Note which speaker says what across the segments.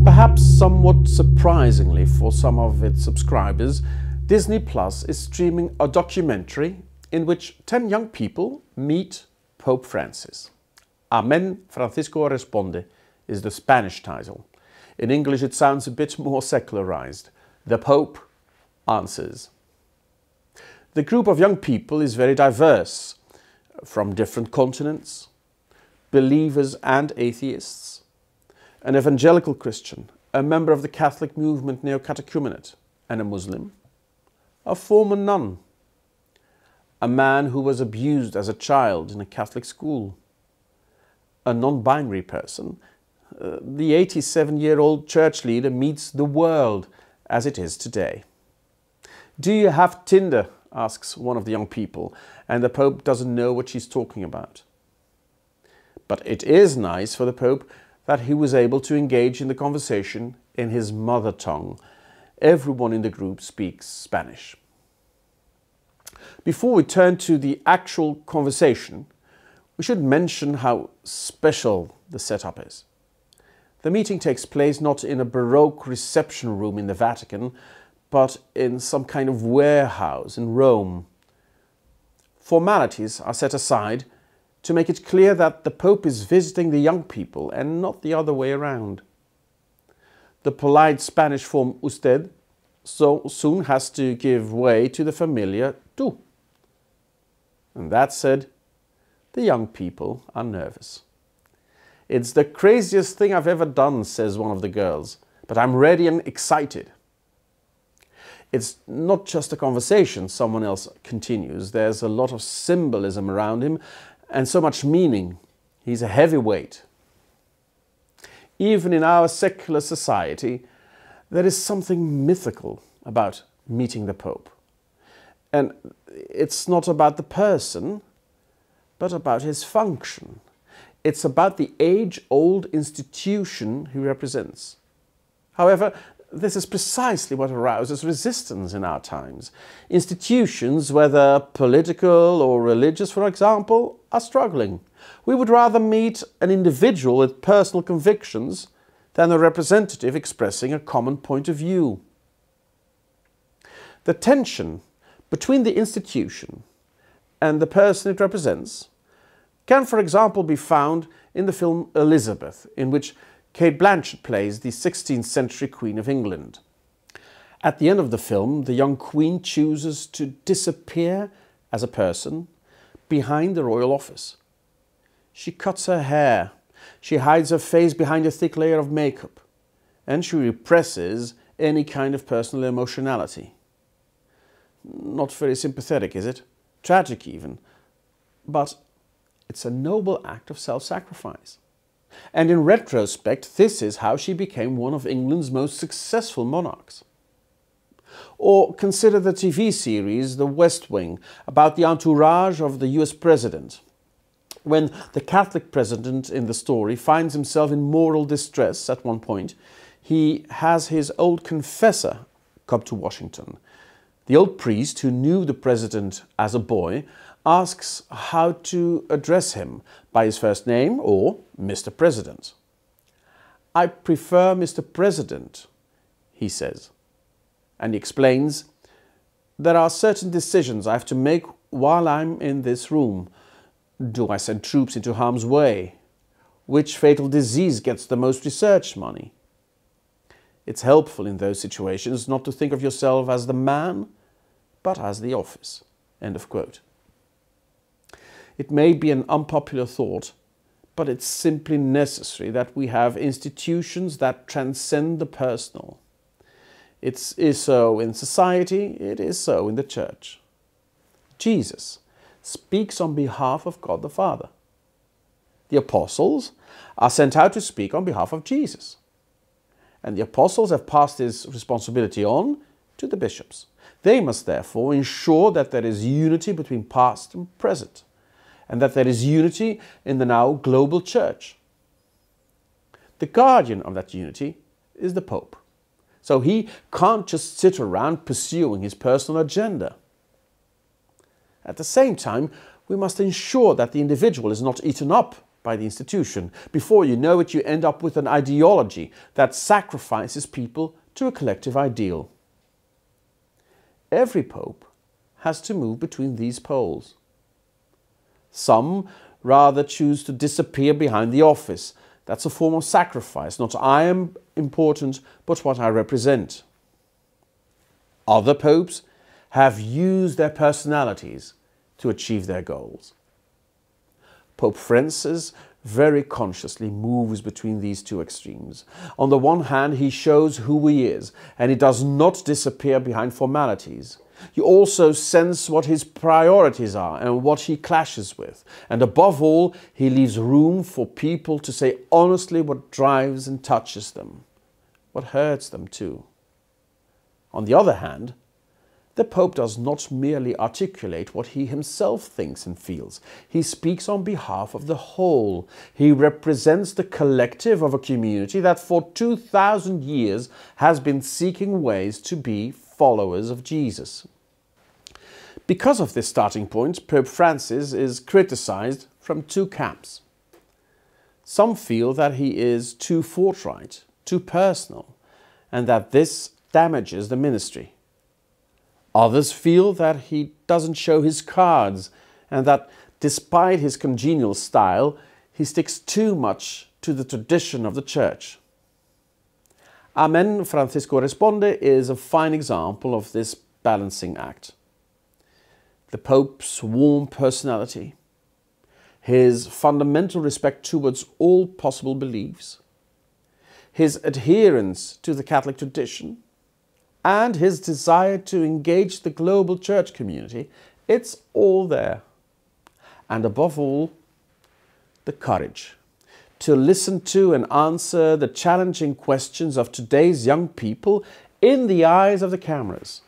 Speaker 1: Perhaps somewhat surprisingly for some of its subscribers, Disney Plus is streaming a documentary in which 10 young people meet Pope Francis. Amen, Francisco Responde is the Spanish title. In English it sounds a bit more secularized. The Pope Answers. The group of young people is very diverse, from different continents, believers and atheists, an evangelical Christian, a member of the Catholic movement Neo-Catechumenate, and a Muslim, a former nun, a man who was abused as a child in a Catholic school, a non-binary person. The 87-year-old church leader meets the world as it is today. "Do you have Tinder?" asks one of the young people, and the Pope doesn't know what she's talking about. But it is nice for the Pope that he was able to engage in the conversation in his mother tongue. Everyone in the group speaks Spanish. Before we turn to the actual conversation, we should mention how special the setup is. The meeting takes place not in a Baroque reception room in the Vatican, but in some kind of warehouse in Rome. Formalities are set aside to make it clear that the Pope is visiting the young people and not the other way around. The polite Spanish form usted so soon has to give way to the familiar tú. And that said, the young people are nervous. "It's the craziest thing I've ever done," says one of the girls, "but I'm ready and excited." It's not just a conversation, someone else continues. There's a lot of symbolism around him and so much meaning. He's a heavyweight. Even in our secular society, there is something mythical about meeting the Pope. And it's not about the person, but about his function. It's about the age-old institution he represents. However, this is precisely what arouses resistance in our times. Institutions, whether political or religious, for example, are struggling. We would rather meet an individual with personal convictions than a representative expressing a common point of view. The tension between the institution and the person it represents can, for example, be found in the film Elizabeth, in which Kate Blanchett plays the 16th century Queen of England. At the end of the film, the young Queen chooses to disappear as a person behind the royal office. She cuts her hair, she hides her face behind a thick layer of makeup, and she represses any kind of personal emotionality. Not very sympathetic, is it? Tragic even. But it's a noble act of self-sacrifice. And in retrospect, this is how she became one of England's most successful monarchs. Or consider the TV series The West Wing, about the entourage of the US president. When the Catholic president in the story finds himself in moral distress at one point, he has his old confessor come to Washington. The old priest, who knew the president as a boy, asks how to address him, by his first name or Mr. President. "I prefer Mr. President," he says. And he explains, "There are certain decisions I have to make while I'm in this room. Do I send troops into harm's way? Which fatal disease gets the most research money?" It's helpful in those situations not to think of yourself as the man, but as the office. End of quote. It may be an unpopular thought, but it's simply necessary that we have institutions that transcend the personal. It is so in society, it is so in the Church. Jesus speaks on behalf of God the Father. The apostles are sent out to speak on behalf of Jesus. And the apostles have passed this responsibility on to the bishops. They must therefore ensure that there is unity between past and present, and that there is unity in the now global Church. The guardian of that unity is the Pope. So he can't just sit around pursuing his personal agenda. At the same time, we must ensure that the individual is not eaten up by the institution. Before you know it, you end up with an ideology that sacrifices people to a collective ideal. Every pope has to move between these poles. Some rather choose to disappear behind the office. That's a form of sacrifice. Not I am important, but what I represent. Other popes have used their personalities to achieve their goals. Pope Francis very consciously moves between these two extremes. On the one hand, he shows who he is, and he does not disappear behind formalities. You also sense what his priorities are and what he clashes with. And above all, he leaves room for people to say honestly what drives and touches them, what hurts them too. On the other hand, the Pope does not merely articulate what he himself thinks and feels. He speaks on behalf of the whole. He represents the collective of a community that for 2,000 years has been seeking ways to be followers of Jesus. Because of this starting point, Pope Francis is criticized from two camps. Some feel that he is too forthright, too personal, and that this damages the ministry. Others feel that he doesn't show his cards and that despite his congenial style, he sticks too much to the tradition of the Church. Amen Francisco Responde is a fine example of this balancing act. The Pope's warm personality, his fundamental respect towards all possible beliefs, his adherence to the Catholic tradition, and his desire to engage the global church community, it's all there. And above all, the courage to listen to and answer the challenging questions of today's young people in the eyes of the cameras.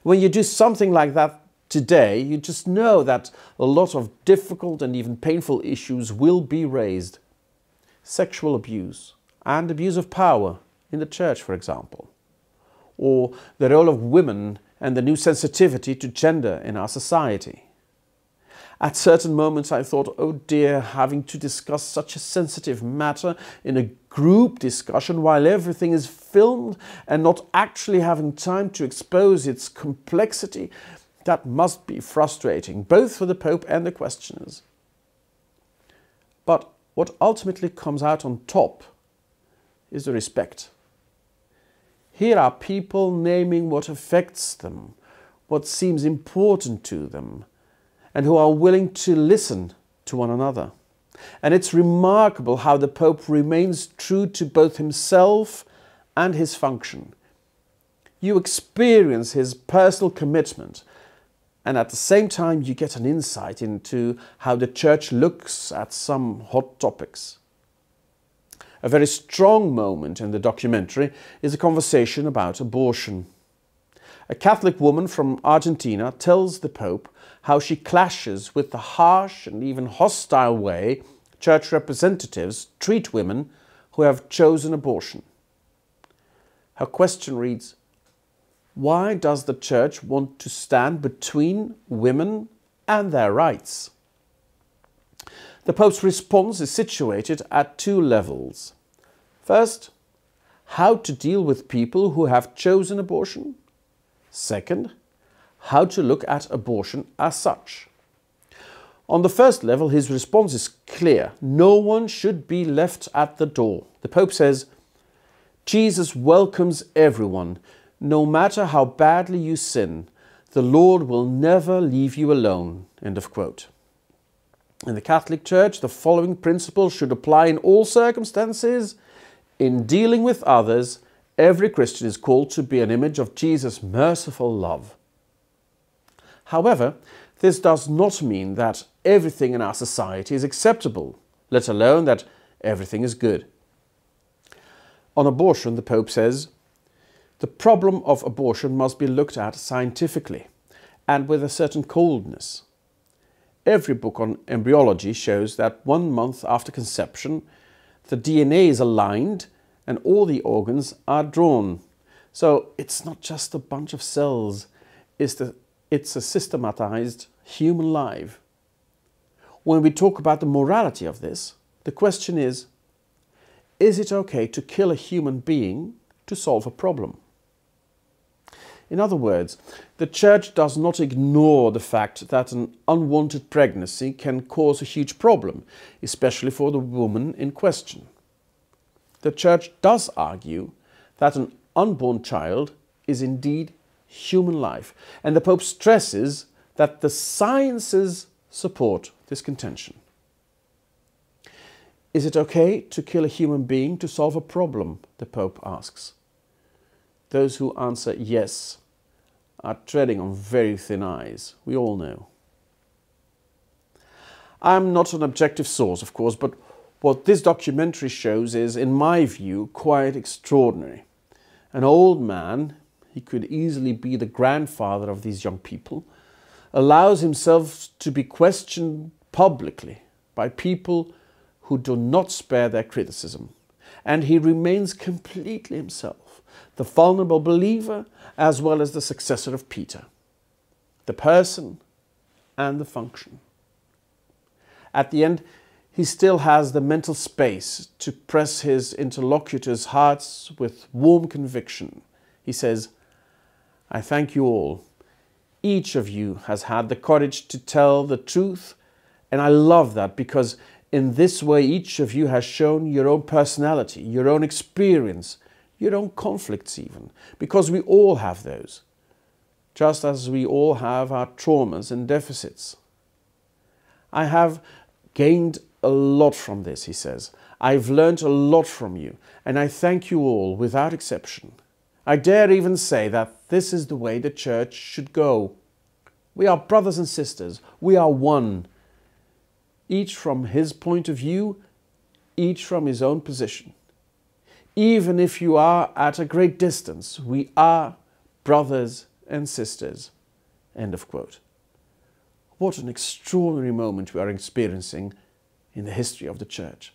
Speaker 1: When you do something like that today, you just know that a lot of difficult and even painful issues will be raised. Sexual abuse and abuse of power in the church, for example. Or the role of women and the new sensitivity to gender in our society. At certain moments I thought, oh dear, having to discuss such a sensitive matter in a group discussion while everything is filmed and not actually having time to expose its complexity, that must be frustrating, both for the Pope and the questioners. But what ultimately comes out on top is the respect. Here are people naming what affects them, what seems important to them, and who are willing to listen to one another. And it's remarkable how the Pope remains true to both himself and his function. You experience his personal commitment, and at the same time you get an insight into how the Church looks at some hot topics. A very strong moment in the documentary is a conversation about abortion. A Catholic woman from Argentina tells the Pope how she clashes with the harsh and even hostile way church representatives treat women who have chosen abortion. Her question reads, why does the Church want to stand between women and their rights? The Pope's response is situated at two levels. First, how to deal with people who have chosen abortion. Second, how to look at abortion as such. On the first level, his response is clear. No one should be left at the door. The Pope says, Jesus welcomes everyone, no matter how badly you sin. The Lord will never leave you alone. End of quote. In the Catholic Church, the following principles should apply in all circumstances. In dealing with others, every Christian is called to be an image of Jesus' merciful love. However, this does not mean that everything in our society is acceptable, let alone that everything is good. On abortion, the Pope says, the problem of abortion must be looked at scientifically and with a certain coldness. Every book on embryology shows that 1 month after conception, the DNA is aligned and all the organs are drawn. So it's not just a bunch of cells, it's a systematized human life. when we talk about the morality of this, the question is it okay to kill a human being to solve a problem? In other words, the Church does not ignore the fact that an unwanted pregnancy can cause a huge problem, especially for the woman in question. The Church does argue that an unborn child is indeed human life, and the Pope stresses that the sciences support this contention. Is it okay to kill a human being to solve a problem? The Pope asks. Those who answer yes are treading on very thin ice, we all know. I'm not an objective source, of course, but what this documentary shows is, in my view, quite extraordinary. An old man, he could easily be the grandfather of these young people, allows himself to be questioned publicly by people who do not spare their criticism, and he remains completely himself, the vulnerable believer as well as the successor of Peter, the person and the function. At the end, he still has the mental space to press his interlocutors' hearts with warm conviction. He says, "I thank you all. Each of you has had the courage to tell the truth, and I love that, because in this way each of you has shown your own personality, your own experience, your own conflicts even, because we all have those, just as we all have our traumas and deficits. I have gained a lot from this," he says. "I've learned a lot from you, and I thank you all without exception. I dare even say that this is the way the Church should go. We are brothers and sisters. We are one. Each from his point of view, each from his own position. Even if you are at a great distance, we are brothers and sisters." End of quote. What an extraordinary moment we are experiencing in the history of the Church.